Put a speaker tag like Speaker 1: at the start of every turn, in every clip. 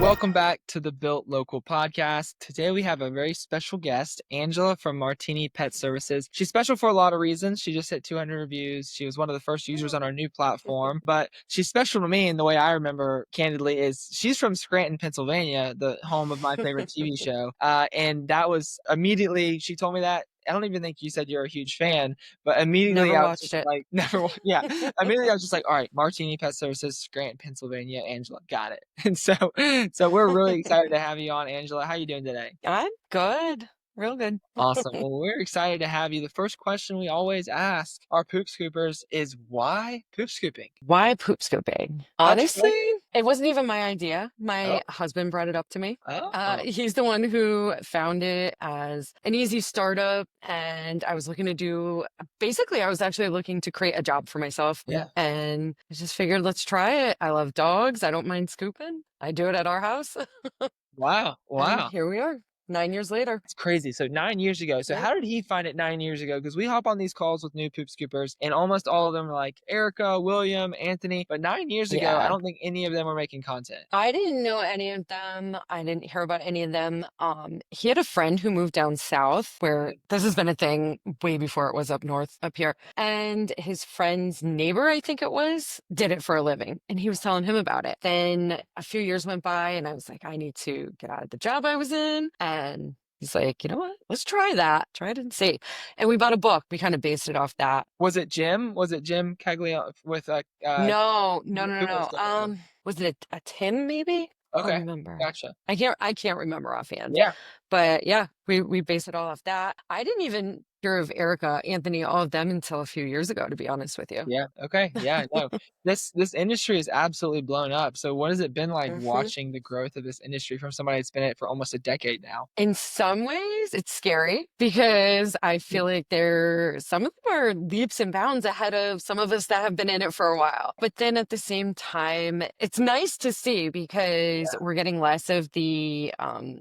Speaker 1: Welcome back to the Built Local podcast. Today we have a very special guest, Angela from Martini Pet Services. She's special for a lot of reasons. She just hit 200 reviews. She was one of the first users on our new platform, but she's special to me in the way I remember candidly is she's from Scranton, Pennsylvania, the home of my favorite TV show. And that was immediately, she told me that. I don't even think you said you're a huge fan, but immediately
Speaker 2: Never
Speaker 1: I was
Speaker 2: watched
Speaker 1: just
Speaker 2: it.
Speaker 1: like, never, yeah. Immediately I was just like, all right, Martini Pet Services, Scranton, Pennsylvania, Angela, got it. And so we're really excited to have you on, Angela. How you doing today?
Speaker 2: I'm good. Real good.
Speaker 1: Awesome. Well, we're excited to have you. The first question we always ask our poop scoopers is why poop scooping?
Speaker 2: Why poop scooping?
Speaker 1: How'd you
Speaker 2: Honestly,
Speaker 1: find it?
Speaker 2: it wasn't even my idea.
Speaker 1: Oh,
Speaker 2: My husband brought it up to me.
Speaker 1: oh,
Speaker 2: He's the one who found it as an easy startup. And I was looking to basically, I was actually looking to create a job for myself.
Speaker 1: yeah.
Speaker 2: And I just figured, let's try it. I love dogs. I don't mind scooping. I do it at our house.
Speaker 1: Wow.
Speaker 2: And
Speaker 1: Wow.
Speaker 2: here we are, 9 years later.
Speaker 1: It's crazy. So 9 years ago. So
Speaker 2: Yep.
Speaker 1: how did he find it 9 years ago? Because we hop on these calls with new poop scoopers, and almost all of them are like Erica, William, Anthony. But 9 years ago, I
Speaker 2: Yeah.
Speaker 1: don't think any of them were making content.
Speaker 2: I didn't know any of them. I didn't hear about any of them. He had a friend who moved down south where this has been a thing way before it was up north up here. And his friend's neighbor, I think it was, did it for a living. And he was telling him about it. Then a few years went by and I was like, I need to get out of the job I was in. And he's like, you know what? Let's try that. Try it and see. And we bought a book. We kind of based it off that.
Speaker 1: Was it Jim? Was it Jim Kegley with
Speaker 2: No,
Speaker 1: who was that?
Speaker 2: Was it a Tim maybe? I don't
Speaker 1: Okay.
Speaker 2: remember.
Speaker 1: Gotcha.
Speaker 2: I can't remember offhand.
Speaker 1: Yeah.
Speaker 2: But yeah, we base it all off that. I didn't even hear of Erica, Anthony, all of them until a few years ago, to be honest with you.
Speaker 1: Yeah. Okay. Yeah. No. This industry is absolutely blown up. So what has it been like
Speaker 2: Mhm.
Speaker 1: watching the growth of this industry from somebody that's been in it for almost a decade now?
Speaker 2: In some ways, it's scary because I feel like some of them are leaps and bounds ahead of some of us that have been in it for a while. But then at the same time, it's nice to see because we're getting less of the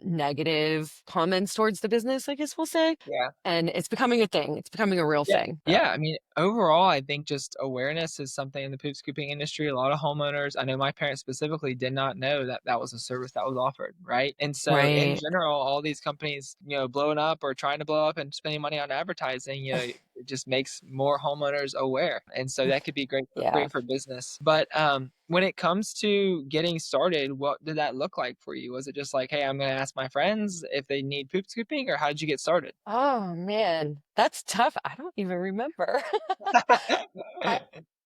Speaker 2: negative comments towards the business, I guess we'll say.
Speaker 1: Yeah.
Speaker 2: And it's becoming a thing. It's becoming a real
Speaker 1: Yeah.
Speaker 2: thing.
Speaker 1: Yeah. I mean, overall, I think just awareness is something in the poop scooping industry. A lot of homeowners, I know my parents specifically did not know that that was a service that was offered, right? And so in
Speaker 2: Right.
Speaker 1: general, all these companies, blowing up or trying to blow up and spending money on advertising, it just makes more homeowners aware. And so that could be
Speaker 2: Yeah.
Speaker 1: great for business. But when it comes to getting started, what did that look like for you? Was it just like, hey, I'm going to ask my friends if they need poop scooping, or how did you get started?
Speaker 2: Oh man, that's tough. I don't even remember. I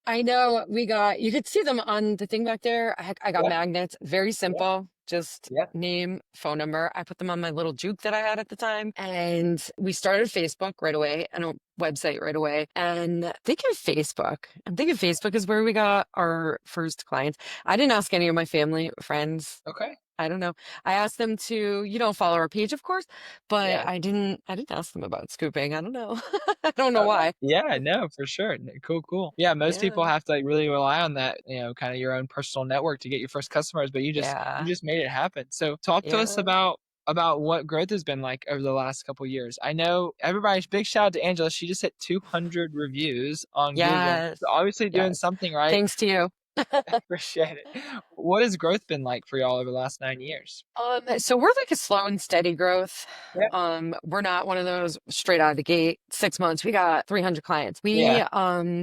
Speaker 2: I know you could see them on the thing back there. I got
Speaker 1: Yeah,
Speaker 2: magnets, very
Speaker 1: yeah,
Speaker 2: simple, just
Speaker 1: yeah.
Speaker 2: name, phone number. I put them on my little juke that I had at the time. And we started Facebook right away and a website right away. And I'm thinking Facebook is where we got our first clients. I didn't ask any of my family, friends.
Speaker 1: Okay.
Speaker 2: I don't know. I asked them to, follow our page, of course, but
Speaker 1: Yeah.
Speaker 2: I didn't ask them about scooping. I don't know. I don't know why.
Speaker 1: Yeah, no, for sure. Cool, cool. Yeah, most people
Speaker 2: Yeah.
Speaker 1: have to like really rely on that, kind of your own personal network to get your first customers, but you
Speaker 2: Yeah.
Speaker 1: just made it happen. So talk to us
Speaker 2: Yeah.
Speaker 1: about what growth has been like over the last couple years. I know everybody, big shout out to Angela. She just hit 200 reviews on Google.
Speaker 2: Yes.
Speaker 1: So obviously doing
Speaker 2: Yes.
Speaker 1: something right.
Speaker 2: Thanks to you.
Speaker 1: Appreciate it. What has growth been like for y'all over the last 9 years?
Speaker 2: So we're like a slow and steady growth.
Speaker 1: Yeah.
Speaker 2: We're not one of those straight out of the gate, 6 months, we got 300 clients.
Speaker 1: Yeah.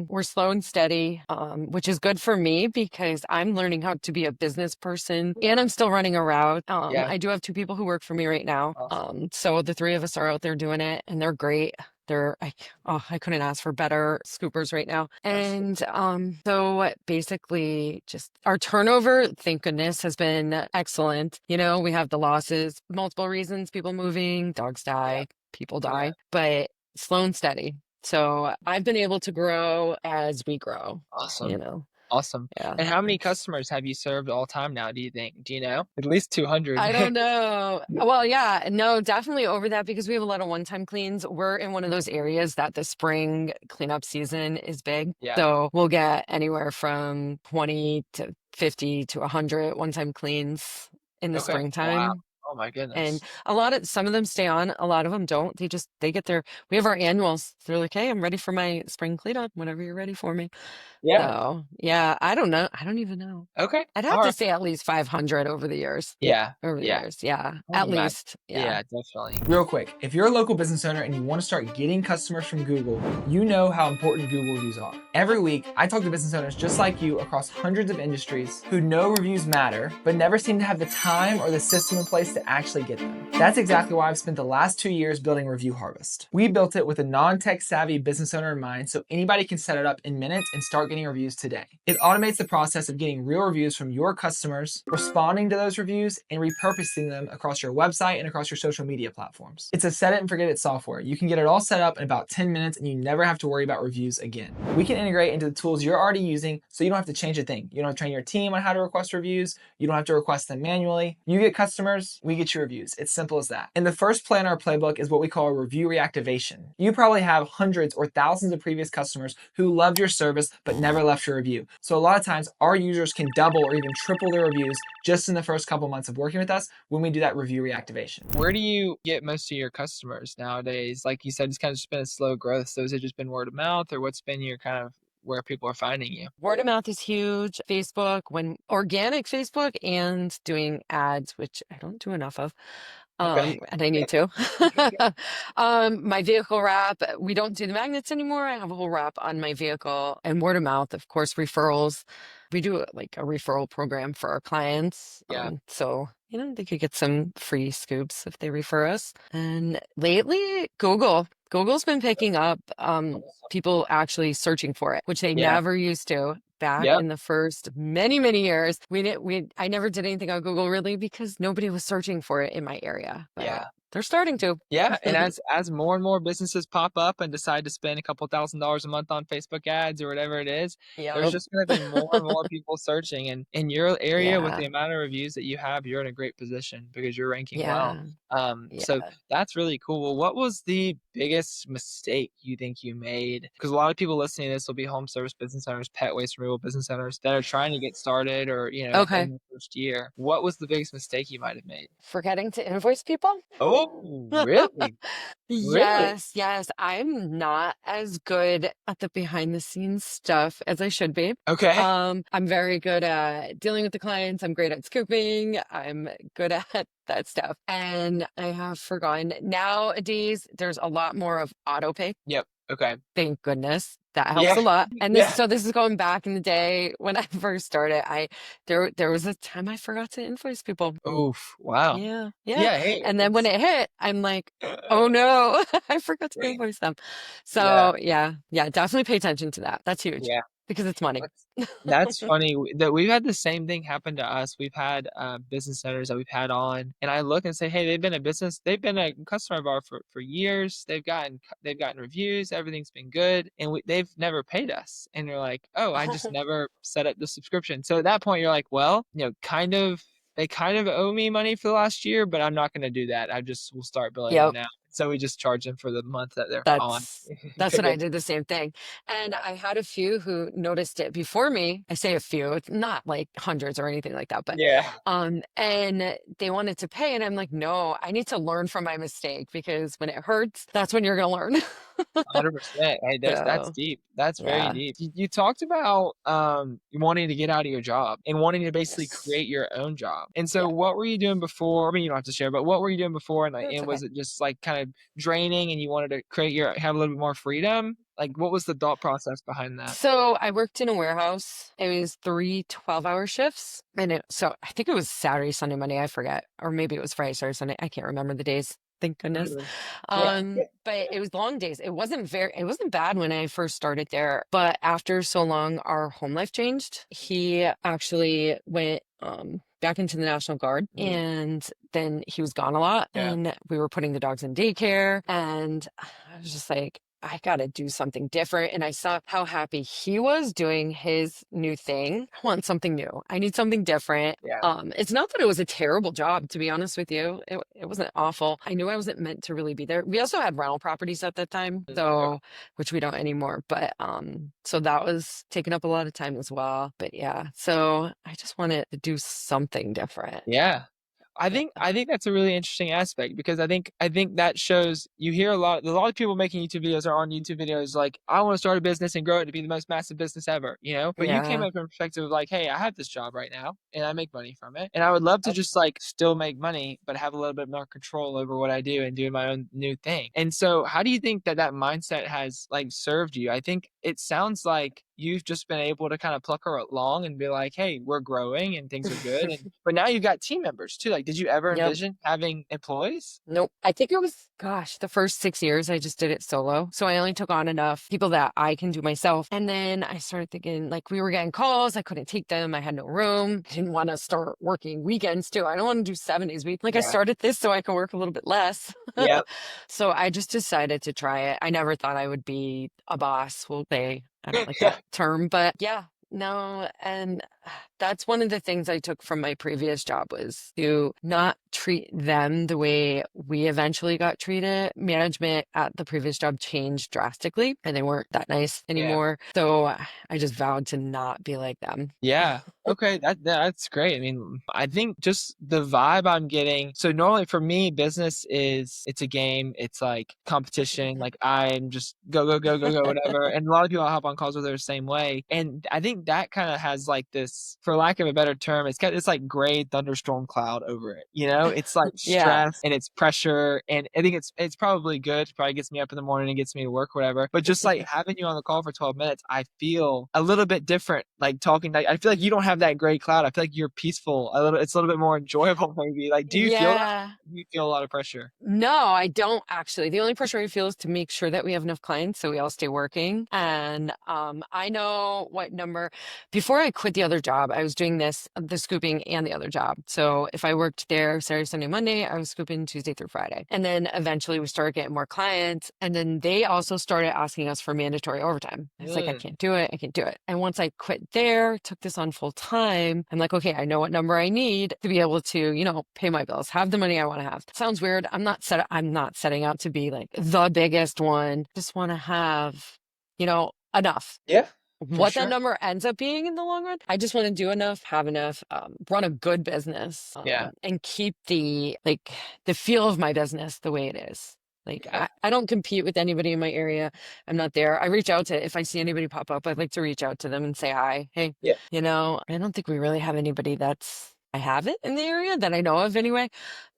Speaker 2: We're slow and steady, which is good for me because I'm learning how to be a business person and I'm still running a route.
Speaker 1: Yeah.
Speaker 2: I do have two people who work for me right now.
Speaker 1: Awesome.
Speaker 2: So the three of us are out there doing it and they're great. I couldn't ask for better scoopers right now. And so basically just our turnover, thank goodness, has been excellent. We have the losses, multiple reasons, people moving, dogs
Speaker 1: Yeah.
Speaker 2: die, people
Speaker 1: Yeah.
Speaker 2: die, but slow and steady. So I've been able to grow as we grow, you
Speaker 1: Awesome.
Speaker 2: know.
Speaker 1: Awesome.
Speaker 2: Yeah.
Speaker 1: And how many
Speaker 2: It's
Speaker 1: customers have you served all time now, do you think? Do you know? At least 200.
Speaker 2: I don't know. Well, yeah, no, definitely over that because we have a lot of one-time cleans. We're in one of those areas that the spring cleanup season is big.
Speaker 1: Yeah.
Speaker 2: So we'll get anywhere from 20 to 50 to 100 one-time cleans in the
Speaker 1: Okay. Wow.
Speaker 2: springtime.
Speaker 1: Oh my
Speaker 2: And
Speaker 1: goodness.
Speaker 2: some of them stay on, a lot of them don't. They get their, we have our annuals. They're like, hey, I'm ready for my spring cleanup whenever you're ready for me.
Speaker 1: Yeah.
Speaker 2: So yeah, I don't know. I don't even know.
Speaker 1: Okay.
Speaker 2: I'd have
Speaker 1: All
Speaker 2: to
Speaker 1: right.
Speaker 2: say at least 500 over the years.
Speaker 1: Yeah.
Speaker 2: Over the
Speaker 1: Yeah.
Speaker 2: years. Yeah.
Speaker 1: I
Speaker 2: At
Speaker 1: would imagine.
Speaker 2: least. Yeah.
Speaker 1: Yeah, definitely. Real quick, if you're a local business owner and you want to start getting customers from Google, you know how important Google reviews are. Every week, I talk to business owners just like you across hundreds of industries who know reviews matter, but never seem to have the time or the system in place to actually get them. That's exactly why I've spent the last 2 years building Review Harvest. We built it with a non-tech savvy business owner in mind, so anybody can set it up in minutes and start getting reviews today. It automates the process of getting real reviews from your customers, responding to those reviews, and repurposing them across your website and across your social media platforms. It's a set it and forget it software. You can get it all set up in about 10 minutes and you never have to worry about reviews again. We can integrate into the tools you're already using so you don't have to change a thing. You don't have to train your team on how to request reviews. You don't have to request them manually. You get customers, we get your reviews. It's simple as that. And the first play in our playbook is what we call a review reactivation. You probably have hundreds or thousands of previous customers who loved your service but never left your review. So a lot of times our users can double or even triple their reviews just in the first couple months of working with us when we do that review reactivation. Where do you get most of your customers nowadays? Like you said, it's kind of just been a slow growth. So has it just been word of mouth, or what's been your kind of where people are finding you?
Speaker 2: Word of mouth is huge. Facebook, when organic Facebook and doing ads, which I don't do enough of.
Speaker 1: Okay.
Speaker 2: And I need to. My vehicle wrap, we don't do the magnets anymore. I have a whole wrap on my vehicle, and word of mouth, of course, referrals. We do like a referral program for our clients.
Speaker 1: Yeah.
Speaker 2: So, they could get some free scoops if they refer us. And lately, Google's been picking up people actually searching for it, which they
Speaker 1: Yeah.
Speaker 2: never used to. Back
Speaker 1: Yep.
Speaker 2: in the first many years, I never did anything on Google really because nobody was searching for it in my area, but
Speaker 1: Yeah.
Speaker 2: they're starting to.
Speaker 1: Yeah, and as more and more businesses pop up and decide to spend a couple $1,000s a month on Facebook ads or whatever it is, there's
Speaker 2: Yep.
Speaker 1: just gonna be more and more people searching, and in your area with
Speaker 2: Yeah.
Speaker 1: the amount of reviews that you have, you're in a great position because you're ranking well.
Speaker 2: Yeah.
Speaker 1: So
Speaker 2: Yeah.
Speaker 1: that's really cool. Well, what was the biggest mistake you think you made? Because a lot of people listening to this will be home service business owners, pet waste removal business owners that are trying to get started or,
Speaker 2: Okay.
Speaker 1: in the first year. What was the biggest mistake you might have made?
Speaker 2: Forgetting to invoice people?
Speaker 1: Oh, really? Really?
Speaker 2: Yes, yes. I'm not as good at the behind the scenes stuff as I should be.
Speaker 1: Okay.
Speaker 2: I'm very good at dealing with the clients. I'm great at scooping. I'm good at that stuff. And I have forgotten. Nowadays, there's a lot more of auto pay.
Speaker 1: Yep. Okay.
Speaker 2: Thank goodness. That helps
Speaker 1: Yeah.
Speaker 2: a lot. And
Speaker 1: Yeah.
Speaker 2: this is going back in the day when I first started. There was a time I forgot to invoice people.
Speaker 1: Oof. Wow.
Speaker 2: Yeah, yeah.
Speaker 1: Yeah, hey,
Speaker 2: And then when
Speaker 1: it's
Speaker 2: it hit, I'm like, oh no, I forgot to invoice them.
Speaker 1: yeah.
Speaker 2: So yeah, definitely pay attention to that. That's huge
Speaker 1: Yeah.
Speaker 2: because it's money.
Speaker 1: That's funny that we've had the same thing happen to us. We've had business owners that we've had on, and I look and say, "Hey, they've been a customer of ours for years. They've gotten reviews, everything's been good, and they've never paid us." And they're like, "Oh, I just never set up the subscription." So at that point, you're like, "Well, they kind of owe me money for the last year, but I'm not going to do that. We'll start billing them
Speaker 2: Yep.
Speaker 1: now." So we just charge them for the month that they're on
Speaker 2: That's
Speaker 1: because
Speaker 2: what
Speaker 1: they
Speaker 2: I did the same thing. And I had a few who noticed it before me. I say a few, it's not like hundreds or anything like that, but
Speaker 1: yeah.
Speaker 2: and they wanted to pay and I'm like, "No, I need to learn from my mistake because when it hurts, that's when you're going to learn."
Speaker 1: 100%. Hey, that's
Speaker 2: So,
Speaker 1: deep. That's very
Speaker 2: yeah.
Speaker 1: deep. You talked about wanting to get out of your job and wanting to basically
Speaker 2: Yes.
Speaker 1: create your own job. And so
Speaker 2: Yeah.
Speaker 1: what were you doing before? I mean, you don't have to share, but what were you doing before
Speaker 2: That's
Speaker 1: and
Speaker 2: okay.
Speaker 1: was it just like kind of draining and you wanted to have a little bit more freedom? Like what was the thought process behind that?
Speaker 2: So I worked in a warehouse. It was 3 12-hour shifts. So I think it was Saturday, Sunday, Monday. I forget. Or maybe it was Friday, Saturday, Sunday. I can't remember the days. Thank goodness.
Speaker 1: Mhm. Yeah.
Speaker 2: But it was long days. It wasn't bad when I first started there. But after so long, our home life changed. He actually went back into the National Guard
Speaker 1: Mhm.
Speaker 2: and then he was gone a lot
Speaker 1: Yeah.
Speaker 2: and we were putting the dogs in daycare and I was just like, I got to do something different. And I saw how happy he was doing his new thing. I want something new. I need something different.
Speaker 1: Yeah.
Speaker 2: It's not that it was a terrible job, to be honest with you. It wasn't awful. I knew I wasn't meant to really be there. We also had rental properties at that time,
Speaker 1: Okay.
Speaker 2: so which we don't anymore. But so that was taking up a lot of time as well. But yeah, so I just wanted to do something different.
Speaker 1: Yeah. I think that's a really interesting aspect because I think that shows you hear a lot of people making YouTube videos are on YouTube videos like I want to start a business and grow it to be the most massive business ever, you know? But you came
Speaker 2: Yeah.
Speaker 1: up from a perspective of like, hey, I have this job right now and I make money from it. And I would love to
Speaker 2: Yep.
Speaker 1: just like still make money, but have a little bit more control over what I do and doing my own new thing. And so how do you think that that mindset has like served you? I think it sounds like you've just been able to kind of pluck her along and be like, hey, we're growing and things are good. And but now you've got team members too. Like, did you ever
Speaker 2: Yep.
Speaker 1: envision having employees?
Speaker 2: Nope. I think it was, gosh, the first 6 years I just did it solo. So I only took on enough people that I can do myself. And then I started thinking, like, we were getting calls. I couldn't take them. I had no room. I didn't want to start working weekends too. I don't want to do 7 days a week. Like, I
Speaker 1: Yeah.
Speaker 2: started this so I could work a little bit less.
Speaker 1: Yep.
Speaker 2: So I just decided to try it. I never thought I would be a boss, we'll say. I don't like
Speaker 1: Yeah.
Speaker 2: that term, but yeah, no. And that's one of the things I took from my previous job was to not treat them the way we eventually got treated. Management at the previous job changed drastically and they weren't that nice
Speaker 1: Yeah.
Speaker 2: anymore. So I just vowed to not be like them.
Speaker 1: Yeah. Okay, that's great. I mean, I think just the vibe I'm getting. So normally for me, business is it's a game. It's like competition. Like I'm just go go go go go whatever. And a lot of people I hop on calls with are the same way. And I think that kind of has like this, for lack of a better term, it's like gray thunderstorm cloud over it. You know, it's like
Speaker 2: Yeah.
Speaker 1: stress and it's pressure. And I think it's probably good. Probably gets me up in the morning and gets me to work, whatever. But just like having you on the call for 12 minutes, I feel a little bit different. Like talking, like I feel like you don't have that gray cloud. I feel like you're peaceful. It's a little bit more enjoyable, maybe. Like, do you feel that?
Speaker 2: Yeah.
Speaker 1: Do you feel a lot of pressure?
Speaker 2: No, I don't actually. The only pressure I feel is to make sure that we have enough clients so we all stay working. And I know what number. Before I quit the other job, I was doing the scooping and the other job. So if I worked there Saturday, Sunday, Monday, I was scooping Tuesday through Friday. And then eventually we started getting more clients. And then they also started asking us for mandatory overtime. I was like, I
Speaker 1: Mm,
Speaker 2: can't do it. I can't do it. And once I quit there, took this on full time, I'm like, okay, I know what number I need to be able to, pay my bills, have the money I want to have. Sounds weird. I'm not setting out to be like the biggest one. Just want to have, enough.
Speaker 1: yeah, for
Speaker 2: What that
Speaker 1: sure.
Speaker 2: number ends up being in the long run, I just want to do enough, have enough, run a good business,
Speaker 1: Yeah,
Speaker 2: and keep the feel of my business the way it is. Like
Speaker 1: yeah,
Speaker 2: I don't compete with anybody in my area. I'm not there. I reach out to if I see anybody pop up, I'd like to reach out to them and say hi. Hey,
Speaker 1: yeah,
Speaker 2: I don't think we really have anybody I have it in the area that I know of anyway.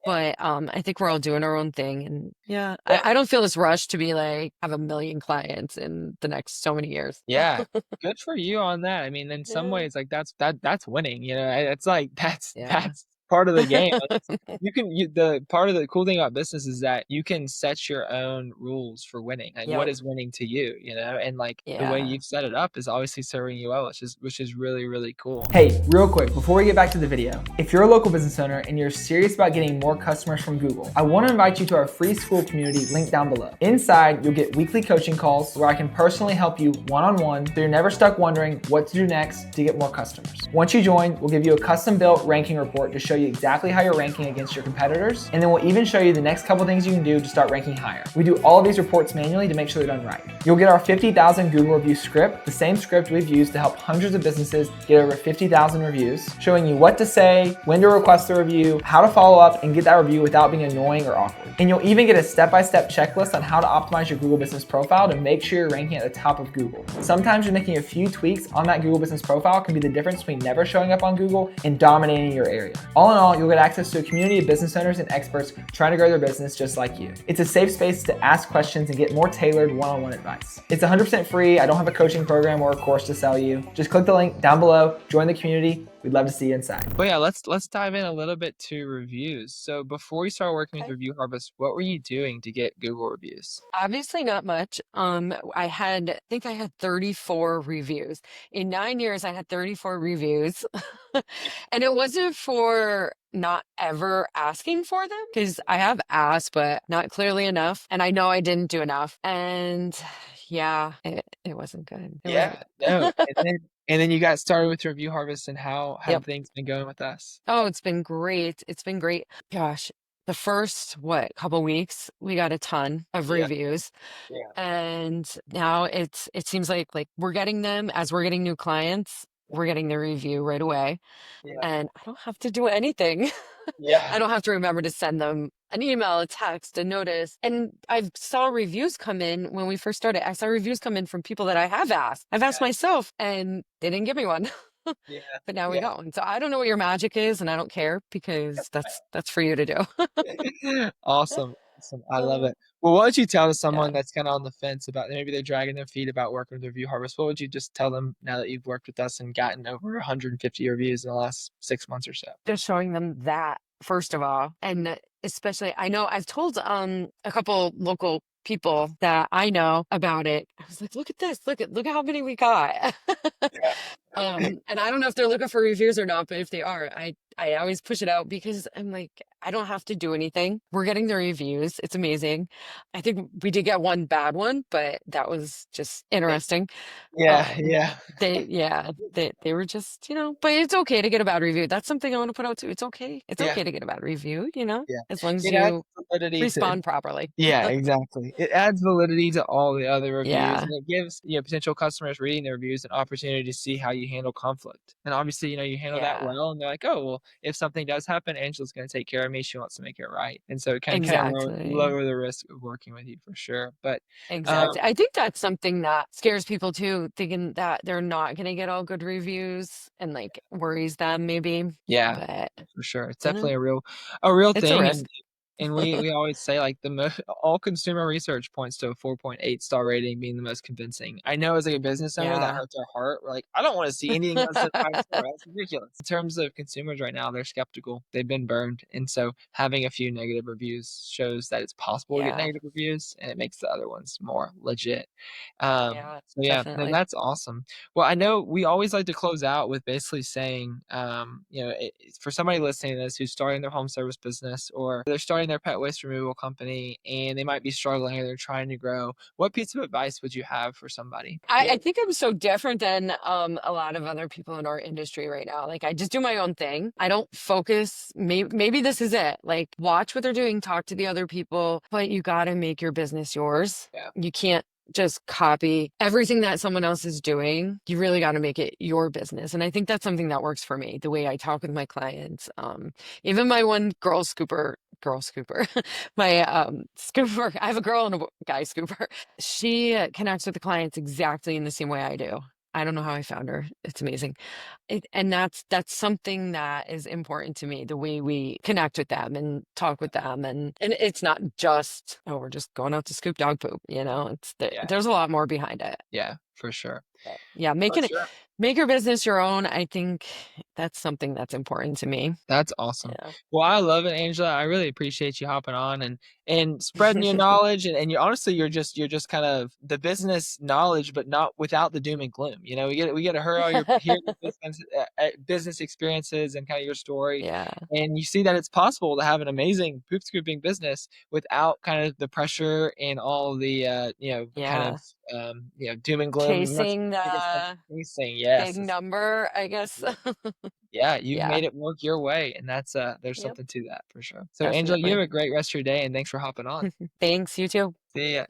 Speaker 2: But I think we're all doing our own thing. And yeah,
Speaker 1: yeah.
Speaker 2: I don't feel this rush to be like have a million clients in the next so many years.
Speaker 1: Yeah, good for you on that. I mean, in some
Speaker 2: Yeah.
Speaker 1: ways, like that's winning. You know, it's like
Speaker 2: Yeah.
Speaker 1: that's part of the game. And the part of the cool thing about business is that you can set your own rules for winning. Like, what
Speaker 2: Yep.
Speaker 1: is winning to you? You know, and like the way
Speaker 2: Yeah.
Speaker 1: you've set it up is obviously serving you well, which is really really cool. Hey, real quick before we get back to the video, if you're a local business owner and you're serious about getting more customers from Google, I want to invite you to our free school community linked down below. Inside, you'll get weekly coaching calls where I can personally help you one-on-one so you're never stuck wondering what to do next to get more customers. Once you join, we'll give you a custom-built ranking report to show you exactly how you're ranking against your competitors, and then we'll even show you the next couple things you can do to start ranking higher. We do all of these reports manually to make sure they're done right. You'll get our 50,000 Google review script, the same script we've used to help hundreds of businesses get over 50,000 reviews, showing you what to say, when to request the review, how to follow up, and get that review without being annoying or awkward. And you'll even get a step-by-step checklist on how to optimize your Google business profile to make sure you're ranking at the top of Google. Sometimes you're making a few tweaks on that Google business profile can be the difference between never showing up on Google and dominating your area. All in all, you'll get access to a community of business owners and experts trying to grow their business just like you. It's a safe space to ask questions and get more tailored one-on-one advice. It's 100% free. I don't have a coaching program or a course to sell you. Just click the link down below, join the community. We'd love to see you inside. But yeah, let's dive in a little bit to reviews. So before you started working with
Speaker 2: Okay.
Speaker 1: Review Harvest, what were you doing to get Google reviews?
Speaker 2: Obviously not much. I think I had 34 reviews. In 9 years, I had 34 reviews. And it wasn't for not ever asking for them because I have asked, but not clearly enough. And I know I didn't do enough. And yeah, it wasn't good. It wasn't
Speaker 1: Yeah, no.
Speaker 2: good.
Speaker 1: And then you got started with Review Harvest and how have
Speaker 2: Yep.
Speaker 1: things been going with us?
Speaker 2: Oh, it's been great. It's been great. Gosh, the first, couple weeks, we got a ton of
Speaker 1: Yeah,
Speaker 2: reviews.
Speaker 1: yeah,
Speaker 2: And now it seems like we're getting them as we're getting new clients, we're getting the review right away.
Speaker 1: yeah.
Speaker 2: And I don't have to do anything.
Speaker 1: Yeah.
Speaker 2: I don't have to remember to send them an email, a text, a notice. And I saw reviews come in when we first started. I saw reviews come in from people that I have asked. I've asked
Speaker 1: Yeah.
Speaker 2: myself and they didn't give me one.
Speaker 1: Yeah.
Speaker 2: But now we
Speaker 1: Yeah.
Speaker 2: don't. And so I don't know what your magic is, and I don't care because that's for you to do.
Speaker 1: Awesome. Awesome. I love
Speaker 2: Uh,
Speaker 1: it. Well, what would you tell to someone
Speaker 2: yeah.
Speaker 1: that's kind of on the fence about maybe they're dragging their feet about working with Review Harvest? What would you just tell them now that you've worked with us and gotten over 150 reviews in the last 6 months or so?
Speaker 2: Just showing them that first of all, and especially I know I've told a couple local people that I know about it. I was like, look at this, look at how many we got. And I don't know if they're looking for reviews or not, but if they are, I always push it out because I'm like, I don't have to do anything. We're getting the reviews. It's amazing. I think we did get one bad one, but that was just interesting.
Speaker 1: Yeah,
Speaker 2: Um,
Speaker 1: yeah,
Speaker 2: they were just, but it's okay to get a bad review. That's something I want to put out too. It's okay. It's
Speaker 1: yeah,
Speaker 2: okay to get a bad review,
Speaker 1: yeah.
Speaker 2: as long as
Speaker 1: It adds
Speaker 2: you
Speaker 1: validity to
Speaker 2: respond properly.
Speaker 1: Yeah, exactly. It adds validity to all the other reviews,
Speaker 2: Yeah.
Speaker 1: and it gives, potential customers reading the reviews an opportunity to see how you handle conflict. And obviously, you handle that
Speaker 2: Yeah.
Speaker 1: well, and they're like, "Oh, well, if something does happen, Angela's gonna take care of me. She wants to make it right." And so it can kinda
Speaker 2: Exactly.
Speaker 1: lower the risk of working with you for sure. But,
Speaker 2: Exactly. I think that's something that scares people too, thinking that they're not going to get all good reviews and like worries them maybe.
Speaker 1: yeah,
Speaker 2: But,
Speaker 1: for sure. It's
Speaker 2: you know,
Speaker 1: definitely a real
Speaker 2: it's a
Speaker 1: thing,
Speaker 2: risk.
Speaker 1: and we always say, like, all consumer research points to a 4.8 star rating being the most convincing. I know as, like, a business owner, that
Speaker 2: Yeah.
Speaker 1: hurts our heart. We're like, "I don't wanna see anything less than 5 star, that's ridiculous." In terms of consumers right now, they're skeptical, they've been burned, and so having a few negative reviews shows that it's possible to get
Speaker 2: Yeah.
Speaker 1: negative reviews, and it makes the other ones more legit.
Speaker 2: Yeah,
Speaker 1: So yeah, no,
Speaker 2: definitely.
Speaker 1: that's awesome. Well, I know we always like to close out with basically saying, for somebody listening to this who's starting their home service business or they're starting their pet waste removal company and they might be struggling or they're trying to grow, what piece of advice would you have for somebody?
Speaker 2: I think I'm so different than a lot of other people in our industry right now. Like I just do my own thing. I don't focus. Maybe this is it. Like watch what they're doing, talk to the other people, but you got to make your business yours.
Speaker 1: Yeah,
Speaker 2: You can't just copy everything that someone else is doing. You really got to make it your business. And I think that's something that works for me, the way I talk with my clients. Even my one girl scooper, my scooper, I have a girl and a guy scooper. She connects with the clients exactly in the same way I do. I don't know how I found her. It's amazing. And that's something that is important to me, the way we connect with them and talk with them. And it's not just, oh, we're just going out to scoop dog poop,
Speaker 1: yeah,
Speaker 2: there's a lot more behind it.
Speaker 1: yeah, for sure.
Speaker 2: But yeah,
Speaker 1: For sure.
Speaker 2: make your business your own. I think that's something that's important to me.
Speaker 1: That's awesome.
Speaker 2: Yeah.
Speaker 1: Well, I love it, Angela. I really appreciate you hopping on and spreading your knowledge and you're just kind of the business knowledge, but not without the doom and gloom. We get to hear your business experiences and kind of your story,
Speaker 2: Yeah.
Speaker 1: and you see that it's possible to have an amazing poop scooping business without kind of the pressure and all the kind of
Speaker 2: Yeah.
Speaker 1: doom and gloom.
Speaker 2: Chasing
Speaker 1: Biggest
Speaker 2: the
Speaker 1: thing,
Speaker 2: big
Speaker 1: yes.
Speaker 2: number, I guess.
Speaker 1: Yeah, you've
Speaker 2: Yeah.
Speaker 1: made it work your way, and there's
Speaker 2: Yep.
Speaker 1: something to that for sure. So, Angela, you have
Speaker 2: Definitely.
Speaker 1: a great rest of your day, and thanks for hopping on.
Speaker 2: Thanks. You too.
Speaker 1: See ya.